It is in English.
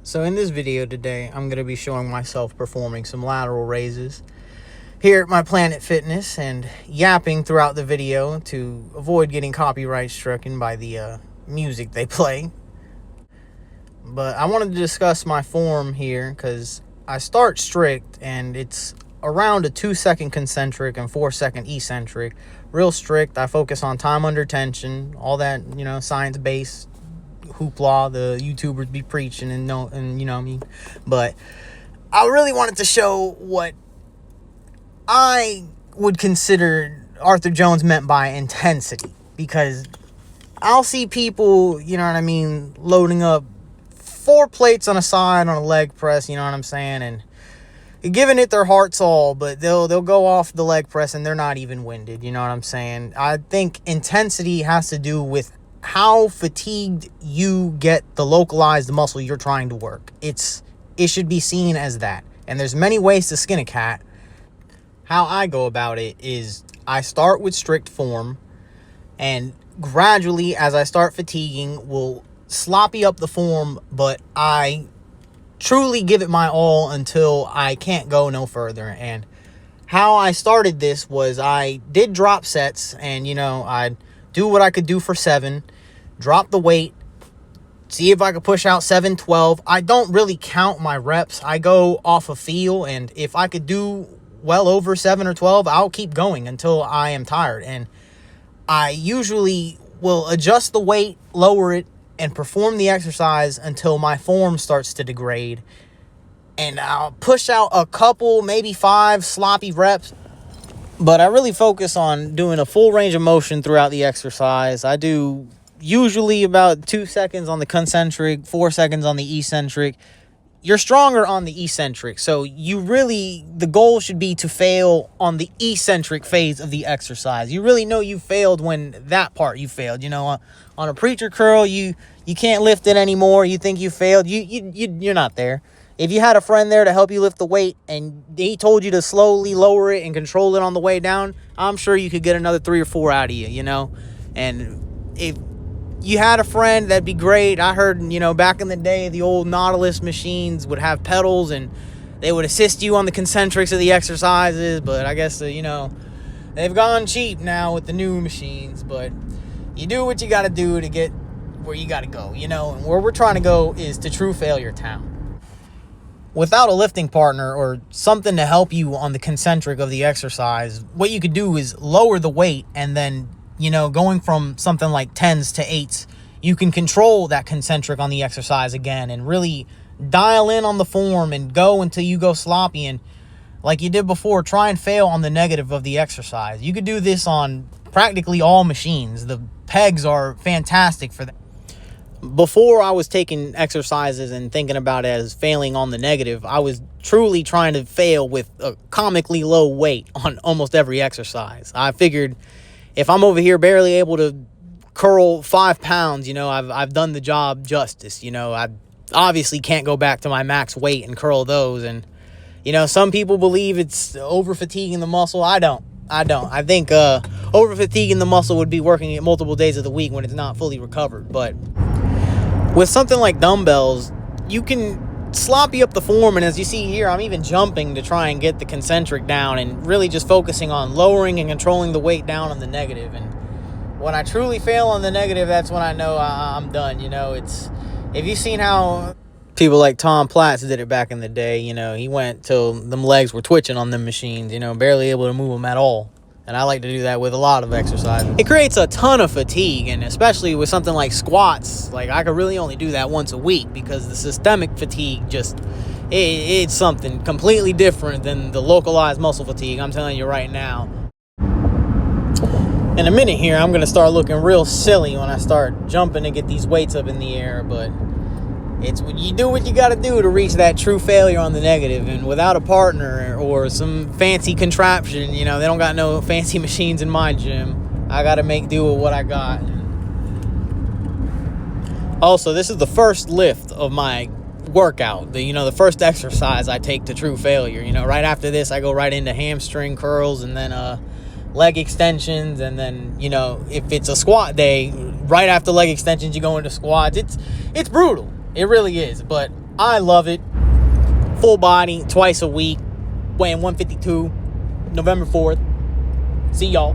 So in this video today, I'm going to be showing myself performing some lateral raises here at my Planet Fitness and yapping throughout the video to avoid getting copyright stricken by the music they play. But I wanted to discuss my form here because I start strict and it's around a 2-second concentric and 4-second eccentric. Real strict. I focus on time under tension, all that, science-based hoopla the YouTubers be preaching and you know what I mean. But I really wanted to show what I would consider Arthur Jones meant by intensity, because I'll see people, loading up 4 plates on a side on a leg press, you know what I'm saying, and giving it their heart's all, but they'll go off the leg press and they're not even winded, you know what I'm saying. I think intensity has to do with how fatigued you get the localized muscle you're trying to work. It should be seen as that. And there's many ways to skin a cat. How I go about it is I start with strict form, and gradually as I start fatiguing, will sloppy up the form, but I truly give it my all until I can't go no further. And how I started this was I did drop sets, and I'd do what I could do for 7, drop the weight, see if I could push out 7, 12. I don't really count my reps. I go off a feel, and if I could do well over 7 or 12, I'll keep going until I am tired. And I usually will adjust the weight, lower it, and perform the exercise until my form starts to degrade. And I'll push out a couple, maybe 5 sloppy reps. But I really focus on doing a full range of motion throughout the exercise. I do usually about 2 seconds on the concentric, 4 seconds on the eccentric. You're stronger on the eccentric, so the goal should be to fail on the eccentric phase of the exercise. You really know you failed when that part you failed. On a preacher curl, you can't lift it anymore. You think you failed. You're not there. If you had a friend there to help you lift the weight and he told you to slowly lower it and control it on the way down, I'm sure you could get another 3 or 4 out of you, And if you had a friend, that'd be great. I heard, back in the day, the old Nautilus machines would have pedals and they would assist you on the concentrics of the exercises. But I guess, they've gone cheap now with the new machines. But you do what you got to do to get where you got to go, And where we're trying to go is to true failure town. Without a lifting partner or something to help you on the concentric of the exercise, what you could do is lower the weight, and then, going from something like 10s to 8s, you can control that concentric on the exercise again and really dial in on the form and go until you go sloppy. And like you did before, try and fail on the negative of the exercise. You could do this on practically all machines. The pegs are fantastic for that. Before I was taking exercises and thinking about it as failing on the negative, I was truly trying to fail with a comically low weight on almost every exercise. I figured if I'm over here barely able to curl 5 pounds, I've done the job justice. I obviously can't go back to my max weight and curl those. And, some people believe it's over fatiguing the muscle. I don't. I think over fatiguing the muscle would be working it multiple days of the week when it's not fully recovered. But with something like dumbbells, you can sloppy up the form, and as you see here, I'm even jumping to try and get the concentric down and really just focusing on lowering and controlling the weight down on the negative. And when I truly fail on the negative, that's when I know I'm done. If you've seen how people like Tom Platz did it back in the day, he went till them legs were twitching on them machines, barely able to move them at all. And I like to do that with a lot of exercises. It creates a ton of fatigue, and especially with something like squats, like I could really only do that once a week because the systemic fatigue it's something completely different than the localized muscle fatigue. I'm telling you right now. In a minute here, I'm going to start looking real silly when I start jumping to get these weights up in the air, but it's when you do what you got to do to reach that true failure on the negative. And without a partner or some fancy contraption, they don't got no fancy machines in my gym. I got to make do with what I got. Also, this is the first lift of my workout. The first exercise I take to true failure. Right after this, I go right into hamstring curls and then leg extensions. And then, if it's a squat day, right after leg extensions, you go into squats. It's brutal. It really is. But I love it. Full body, twice a week, weighing 152, November 4th. See y'all.